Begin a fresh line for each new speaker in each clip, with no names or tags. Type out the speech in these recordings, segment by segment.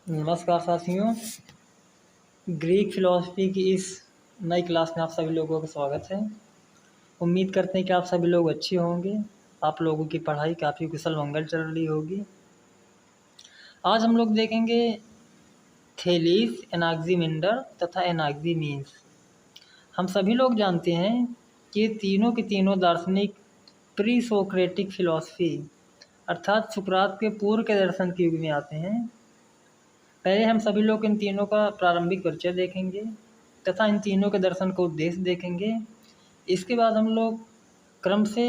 नमस्कार साथियों। Greek philosophy की इस नई क्लास में आप सभी लोगों का स्वागत है। उम्मीद करते हैं कि आप सभी लोग अच्छे होंगे। आप लोगों की पढ़ाई काफ़ी कुशल मंगल चल रही होगी। आज हम लोग देखेंगे थेलीस, एनाक्सिमेंडर तथा एनाक्सिमीन्स। हम सभी लोग जानते हैं कि ये तीनों के तीनों दार्शनिक प्री सोक्रेटिक फिलॉसफी अर्थात सुकरात के पूर्व के दर्शन के युग में आते हैं। पहले हम सभी लोग इन तीनों का प्रारंभिक परिचय देखेंगे तथा इन तीनों के दर्शन का उद्देश्य देखेंगे। इसके बाद हम लोग क्रम से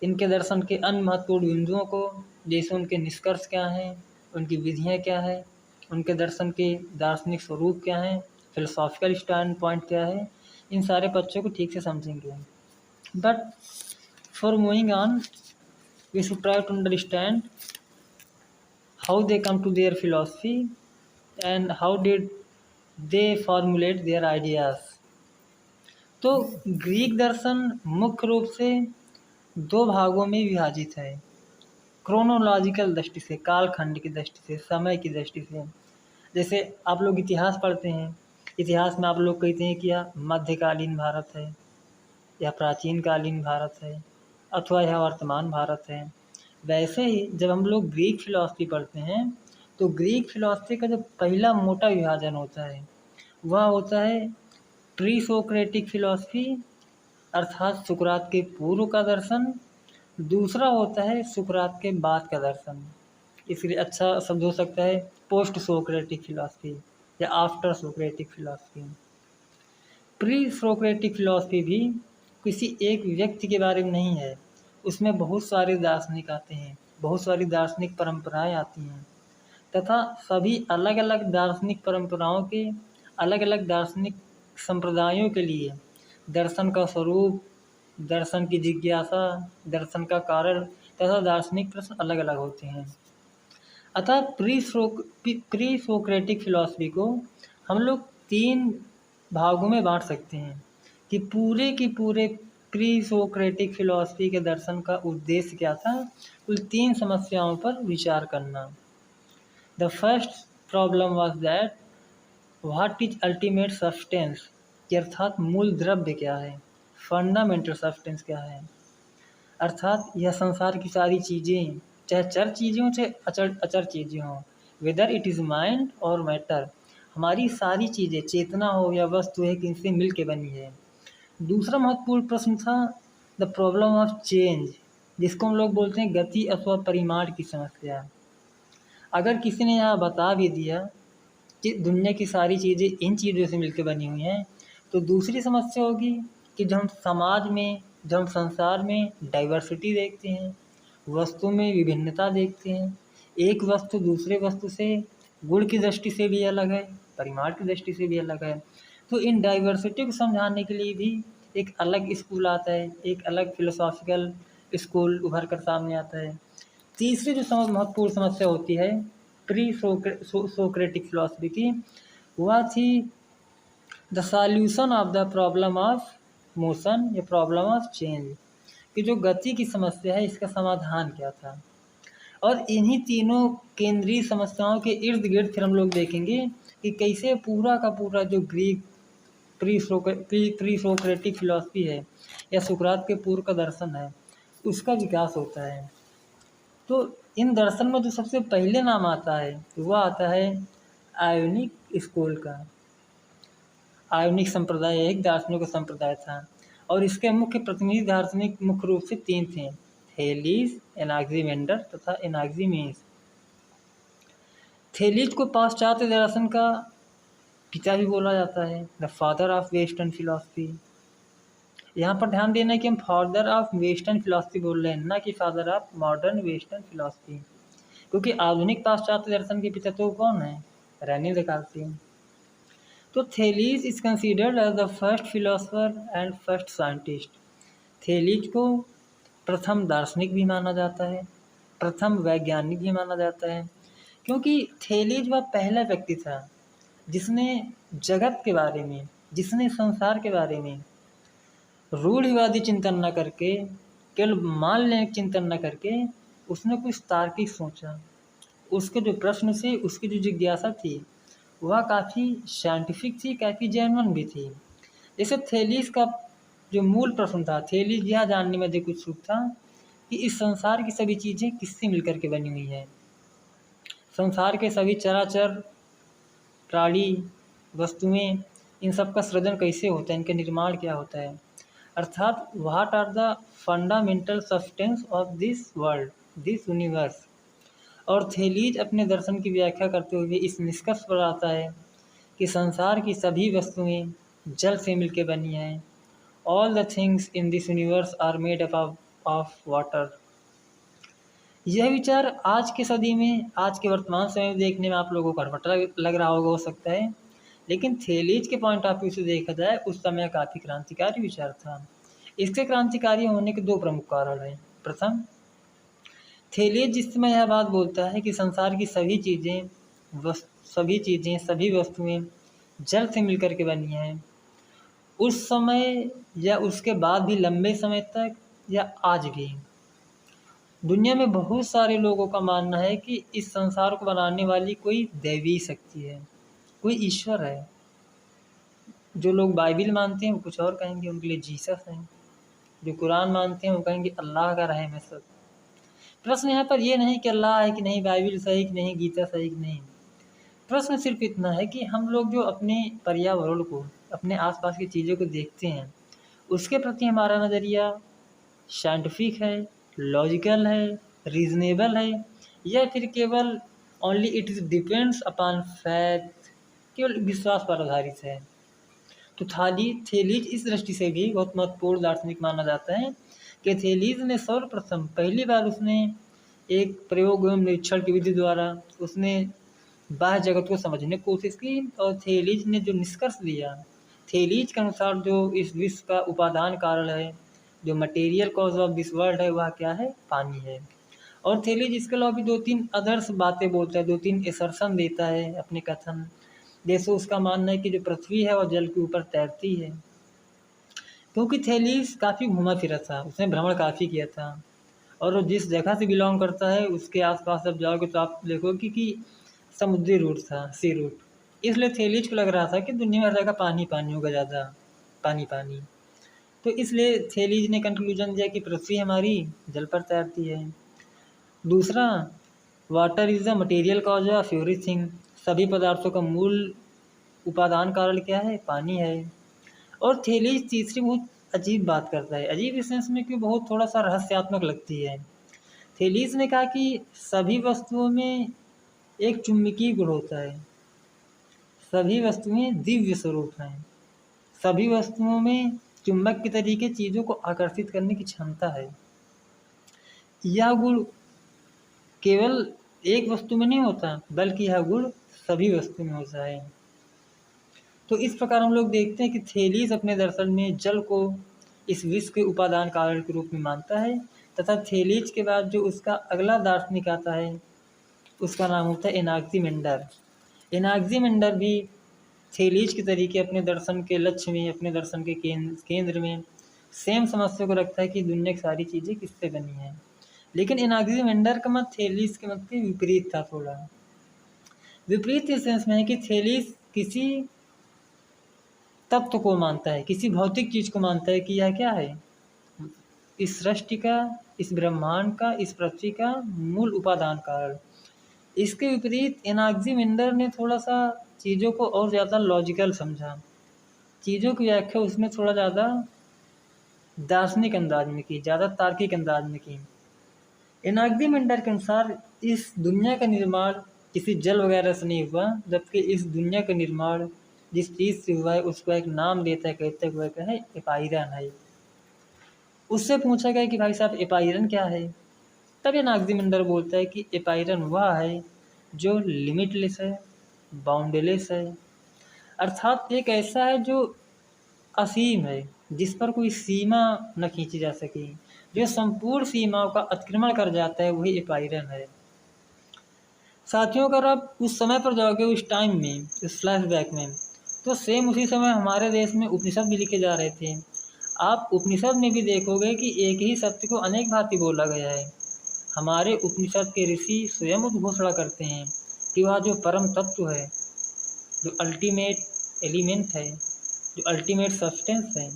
इनके दर्शन के अन्य महत्वपूर्ण बिंदुओं को, जैसे उनके निष्कर्ष क्या हैं, उनकी विधियाँ क्या है, उनके दर्शन के दार्शनिक स्वरूप क्या हैं, फिलोसॉफिकल स्टैंड पॉइंट क्या है, इन सारे पक्षों को ठीक से समझेंगे। But for moving on we should try to understand how they come to their philosophy and how did they formulate their ideas। तो ग्रीक दर्शन मुख्य रूप से दो भागों में विभाजित है। क्रोनोलॉजिकल दृष्टि से, कालखंड की दृष्टि से, समय की दृष्टि से। जैसे आप लोग इतिहास पढ़ते हैं, इतिहास में आप लोग कहते हैं कि यह मध्यकालीन भारत है, या प्राचीन कालीन भारत है, अथवा यह वर्तमान भारत है। वैसे ही जब हम लोग ग्रीक फिलॉसफी पढ़ते हैं तो ग्रीक फिलॉसफी का जो पहला मोटा विभाजन होता है वह होता है प्री सोक्रेटिक फिलॉसफी अर्थात सुकरात के पूर्व का दर्शन। दूसरा होता है सुकरात के बाद का दर्शन। इसलिए अच्छा शब्द हो सकता है पोस्ट सोक्रेटिक फिलॉसफी या after Socratic philosophy. Pre Socratic philosophy भी किसी एक व्यक्ति के बारे में नहीं है, उसमें बहुत सारे दार्शनिक आते हैं, बहुत सारी दार्शनिक परंपराएं आती हैं तथा सभी अलग अलग दार्शनिक परंपराओं के, अलग अलग दार्शनिक संप्रदायों के लिए दर्शन का स्वरूप, दर्शन की जिज्ञासा, दर्शन का कारण तथा दार्शनिक प्रश्न अलग अलग होते हैं। अतः प्री सोक्रेटिक फिलॉसफी को हम लोग तीन भागों में बांट सकते हैं कि पूरे की पूरे प्री सोक्रेटिक फिलॉसफी के दर्शन का उद्देश्य क्या था। कुल तीन समस्याओं पर विचार करना। The first problem was that what is ultimate substance, अर्थात मूल द्रव्य क्या है, फंडामेंटल सब्सटेंस क्या है। अर्थात यह संसार की सारी चीज़ें, चाहे चर चीज़ें हों चाहे अचर चीज़ें हों, वेदर इट इज़ माइंड और मैटर, हमारी सारी चीज़ें चेतना हो या वस्तु है किनसे मिल के बनी है। दूसरा महत्वपूर्ण प्रश्न था द प्रॉब्लम ऑफ चेंज, जिसको हम लोग बोलते हैं गति अथवा परिमाण की समस्या। अगर किसी ने यहाँ बता भी दिया कि दुनिया की सारी चीज़ें इन चीज़ों से मिलकर बनी हुई हैं, तो दूसरी समस्या होगी कि जब हम समाज में, जब हम संसार में डाइवर्सिटी देखते हैं, वस्तु में विभिन्नता देखते हैं, एक वस्तु दूसरे वस्तु से गुण की दृष्टि से भी अलग है, परिमाण की दृष्टि से भी अलग है, तो इन डाइवर्सिटी को समझाने के लिए भी एक अलग स्कूल आता है, एक अलग फिलोसॉफिकल स्कूल उभर कर सामने आता है। तीसरी जो महत्वपूर्ण समस्या होती है प्री सोक्रेटिक फिलॉसफी की, वह थी the solution of the problem of motion या प्रॉब्लम ऑफ चेंज, कि जो गति की समस्या है इसका समाधान क्या था। और इन्हीं तीनों केंद्रीय समस्याओं के इर्द गिर्द फिर हम लोग देखेंगे कि कैसे पूरा का पूरा जो ग्रीक प्री सोक्रेटिक फिलॉसफी है या सुकरात के पूर्व का दर्शन है उसका विकास होता है। तो इन दर्शन में जो सबसे पहले नाम आता है वह आता है आयोनिक स्कूल का। आयोनिक संप्रदाय एक दार्शनिक संप्रदाय था और इसके मुख्य प्रतिनिधि दार्शनिक मुख्य रूप से तीन थे, थेलीस, एनाक्सिमेंडर तथा एनाक्सिमीन्स। थेलीस को पाश्चात्य दर्शन का पिता भी बोला जाता है, the father of western philosophy. यहाँ पर ध्यान देना है कि हम फादर ऑफ वेस्टर्न फिलॉसफी बोल रहे हैं, ना कि father of modern western philosophy, क्योंकि आधुनिक पाश्चात्य दर्शन के पिता तो कौन है, रेने देकार्ते। तो Thales is considered as the first philosopher and first scientist. Thales को प्रथम दार्शनिक भी माना जाता है, प्रथम वैज्ञानिक भी माना जाता है, क्योंकि थेलीस वह पहला व्यक्ति था जिसने जगत के बारे में, जिसने संसार के बारे में रूढ़िवादी चिंतन न करके, केवल मान लेने चिंतन न करके उसने कुछ तार्किक सोचा, उसके जो प्रश्न थे, उसकी जो जिज्ञासा थी, वह काफ़ी साइंटिफिक थी, काफ़ी जेन्युइन भी थी। जैसे थेलीस का जो मूल प्रश्न था, थेलीस यह जानने में अधिक उत्सुक था कि इस संसार की सभी चीज़ें किससे मिलकर के बनी हुई हैं। संसार के सभी चराचर प्राणी, वस्तुएं, इन सब का सृजन कैसे होता है, इनका निर्माण क्या होता है, अर्थात what are the fundamental substance of this world, this universe. और थेलीज अपने दर्शन की व्याख्या करते हुए इस निष्कर्ष पर आता है कि संसार की सभी वस्तुएं जल से मिलकर बनी हैं। All the things in this universe are made up of water. यह विचार आज के सदी में, आज के वर्तमान समय में देखने में आप लोगों को हटपटा लग रहा होगा, हो सकता है, लेकिन थेलीज के पॉइंट ऑफ व्यू से देखा जाए उस समय काफ़ी क्रांतिकारी विचार था। इसके क्रांतिकारी होने के दो प्रमुख कारण हैं। प्रथम, थेलीज जिस समय यह बात बोलता है कि संसार की सभी चीज़ें, सभी वस्तुएं जल से मिलकर के बनी हैं, उस समय या उसके बाद भी लंबे समय तक या आज भी दुनिया में बहुत सारे लोगों का मानना है कि इस संसार को बनाने वाली कोई दैवी शक्ति है, कोई ईश्वर है। जो लोग बाइबिल मानते हैं वो कुछ और कहेंगे, उनके लिए जीसस है। जो कुरान मानते हैं वो कहेंगे अल्लाह का रहम है सब। प्रश्न यहाँ पर ये नहीं कि अल्लाह है कि नहीं, बाइबिल सही कि नहीं, गीता सही कि नहीं। प्रश्न सिर्फ इतना है कि हम लोग जो अपने पर्यावरण को, अपने आसपास की चीज़ों को देखते हैं, उसके प्रति हमारा नज़रिया साइंटिफिक है, लॉजिकल है, रीजनेबल है, या फिर केवल only it is depends upon faith, केवल विश्वास पर आधारित है। तो थेलीज इस दृष्टि से भी बहुत महत्वपूर्ण दार्शनिक माना जाता है कि थेलीज ने सर्वप्रथम पहली बार उसने एक प्रयोग एवं निरीक्षण की विधि द्वारा उसने बाह्य जगत को समझने की कोशिश की, और थेलीज ने जो निष्कर्ष दिया, थेलीज के अनुसार जो इस विश्व का उपादान कारण है, जो material cause of this world है, वह क्या है, पानी है। और थेलीज इसके अलावा भी दो तीन अदर्स बातें बोलता है, दो तीन एसर्शन देता है अपने कथन। जैसे उसका मानना है कि जो पृथ्वी है वह जल के ऊपर तैरती है, क्योंकि थेलीस काफ़ी घूमा फिरा था, उसने भ्रमण काफ़ी किया था, और वो जिस जगह से बिलोंग करता है उसके आसपास जब जाओगे तो आप देखोगे कि समुद्री रूट था, सी रूट। इसलिए थेलीज को लग रहा था कि दुनिया में हर जगह पानी पानी होगा, ज़्यादा पानी पानी। तो इसलिए थेलीज ने कंक्लूजन दिया कि पृथ्वी हमारी जल पर तैरती है। दूसरा, water is the material cause of everything, सभी पदार्थों का मूल उपादान कारण क्या है, पानी है। और थेलीज तीसरी बहुत अजीब बात करता है, अजीब इस सेंस में कि बहुत थोड़ा सा रहस्यात्मक लगती है। थेलीज ने कहा कि सभी वस्तुओं में एक चुंबकीय गुण होता है, सभी वस्तुएं दिव्य स्वरूप हैं, सभी वस्तुओं में चुंबक के तरीके चीज़ों को आकर्षित करने की क्षमता है। यह गुण केवल एक वस्तु में नहीं होता, बल्कि यह गुण सभी वस्तु में होता है। तो इस प्रकार हम लोग देखते हैं कि थेलीज अपने दर्शन में जल को इस विश्व के उपादान कारण के रूप में मानता है, तथा थेलीज के बाद जो उसका अगला दार्शनिक आता है उसका नाम होता है एनाक्सीमेंडर। एनाक्सीमेंडर भी थेलीज के तरीके अपने दर्शन के लक्ष्य में, अपने दर्शन के केंद्र में सेम समस्या को रखता है कि दुनिया की सारी चीज़ें किससे बनी हैं। लेकिन एनाक्सीमेंडर का मत थेलीज के मत के विपरीत था, थोड़ा विपरीत इस सेंस में है कि थेलीज किसी तत्व को मानता है, किसी भौतिक चीज़ को मानता है कि यह क्या है, इस सृष्टि का, इस ब्रह्मांड का, इस पृथ्वी का मूल उपादान कारण। इसके विपरीत एनाक्सीमेंडर ने थोड़ा सा चीज़ों को और ज़्यादा लॉजिकल समझा, चीज़ों की व्याख्या उसने थोड़ा ज़्यादा दार्शनिक अंदाज में की, ज़्यादा तार्किक अंदाज में की। एनाक्सीमेंडर के अनुसार इस दुनिया का निर्माण किसी जल वगैरह से नहीं हुआ, जबकि इस दुनिया का निर्माण जिस चीज़ से हुआ है उसको एक नाम देता है, कहते हुए क्या है, एपाइरन है। उससे पूछा गया कि भाई साहब एपाइरन क्या है, तब एनाक्सीमेंडर बोलता है कि एपाइरन वह है जो लिमिटलेस है, बाउंडलेस है, अर्थात एक ऐसा है जो असीम है, जिस पर कोई सीमा न खींची जा सके, जो संपूर्ण सीमाओं का अतिक्रमण कर जाता है, वही एपाइरन है। साथियों, अगर आप उस समय पर जाओगे, उस टाइम में, उस फ्लैशबैक में, तो सेम उसी समय हमारे देश में उपनिषद भी लिखे जा रहे थे। आप उपनिषद में भी देखोगे कि एक ही सत्य को अनेक भांति बोला गया है। हमारे उपनिषद के ऋषि स्वयं उद्घोषणा करते हैं कि वह जो परम तत्व है, जो अल्टीमेट एलिमेंट है, जो अल्टीमेट सब्सटेंस है,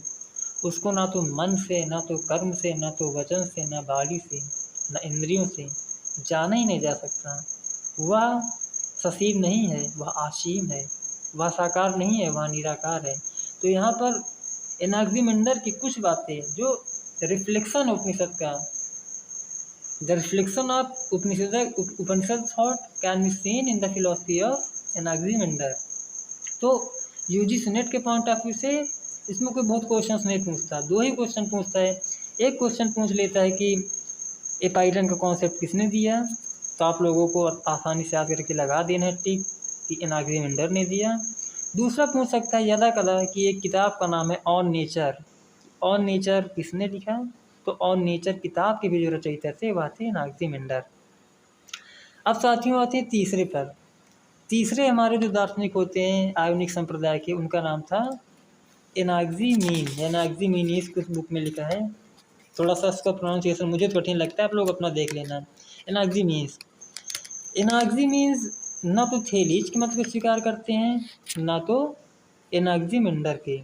उसको ना तो मन से, ना तो कर्म से, ना तो वचन से, ना वाणी से, ना इंद्रियों से जाना ही नहीं जा सकता। वह ससीम नहीं है, वह आसीम है, वह साकार नहीं है, वह निराकार है। तो यहाँ पर एनाक्सिमेंडर की कुछ बातें जो रिफ्लेक्शन उपनिषद का, the reflection of Upanishad thought can be seen in the philosophy of Anaximander. तो यूजीसी नेट के पॉइंट ऑफ व्यू से इसमें कोई बहुत क्वेश्चंस नहीं पूछता, दो ही क्वेश्चन पूछता है। एक क्वेश्चन पूछ लेता है कि एपाइरन का कॉन्सेप्ट किसने दिया, तो आप लोगों को आसानी से याद करके लगा देना है टिक कि एनाक्सिमेंडर ने दिया। दूसरा पूछ सकता है यदा कदा कि एक किताब का नाम है ऑन नेचर, ऑन नेचर किसने लिखा, तो ऑन नेचर किताब के भी जो रचयिता थे वह थे एनाक्सिमेंडर। अब साथियों आते हैं तीसरे पर। तीसरे हमारे जो दार्शनिक होते हैं आयोनिक संप्रदाय के, उनका नाम था एनाक्सिमीन। एनाक्सिमीनिस कुछ बुक में लिखा है, थोड़ा सा इसका प्रोनाउंसिएशन मुझे तो कठिन लगता है, आप लोग अपना देख लेना। एनाक्सिमीन्स, एनाक्सिमीन्स ना तो थेलीज के मत को स्वीकार करते हैं, ना तो एनाक्सिमेंडर के,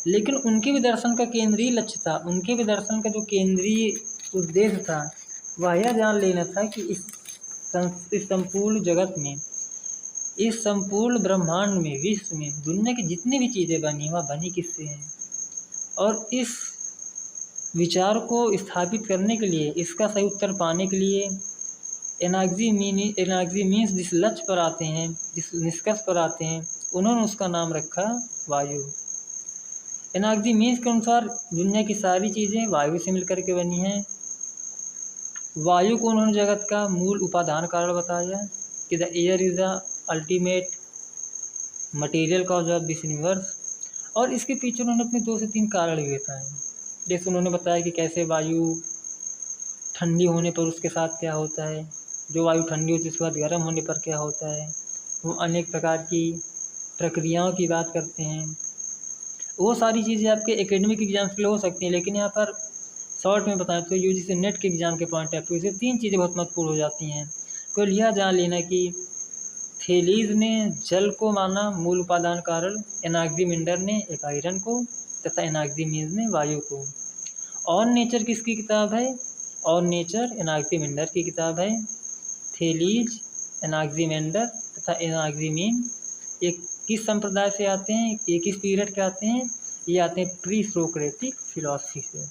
लेकिन उनके भी दर्शन का केंद्रीय लक्ष्य था, उनके भी दर्शन का जो केंद्रीय उद्देश्य था वह यह जान लेना था कि इस संपूर्ण जगत में, इस संपूर्ण ब्रह्मांड में, विश्व में, दुनिया की जितनी भी चीज़ें बनी वह बनी किससे हैं। और इस विचार को स्थापित करने के लिए, इसका सही उत्तर पाने के लिए एनाक्सिमीन्स जिस लक्ष्य पर आते हैं, जिस निष्कर्ष पर आते हैं, उन्होंने उसका नाम रखा वायु। एनाक्सिमीन्स के अनुसार दुनिया की सारी चीज़ें वायु से मिलकर के बनी हैं। वायु को उन्होंने जगत का मूल उपादान कारण बताया कि the air is the ultimate material cause of this universe. और इसके पीछे उन्होंने अपने 2 से 3 कारण भी बताए। जैसे उन्होंने बताया कि कैसे वायु ठंडी होने पर उसके साथ क्या होता है, जो वायु ठंडी होती है उसके बाद गर्म होने पर क्या होता है। वो अनेक प्रकार की प्रक्रियाओं की बात करते हैं। वो सारी चीज़ें आपके एकेडमिक एग्जाम्स के लिए हो सकती हैं, लेकिन यहाँ पर शॉर्ट में बताएं तो यूजीसी नेट के एग्ज़ाम के पॉइंट ऑफ व्यू से 3 चीज़ें बहुत महत्वपूर्ण हो जाती हैं। तो यह जान लेना कि थेलीज ने जल को माना मूल उपादान कारण, एनाक्सिमेंडर ने एपाइरन को, तथा एनाक्सिमीन्स ने वायु को। ऑन नेचर किसकी किताब है, ऑन नेचर एनाक्सिमेंडर की किताब है। थेलीज, एनाक्सिमेंडर तथा एनाक्सिमीन ये किस संप्रदाय से आते हैं, ये किस पीरियड के आते हैं, ये आते हैं प्री सोक्रेटिक फिलॉसफी से।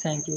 Thank you.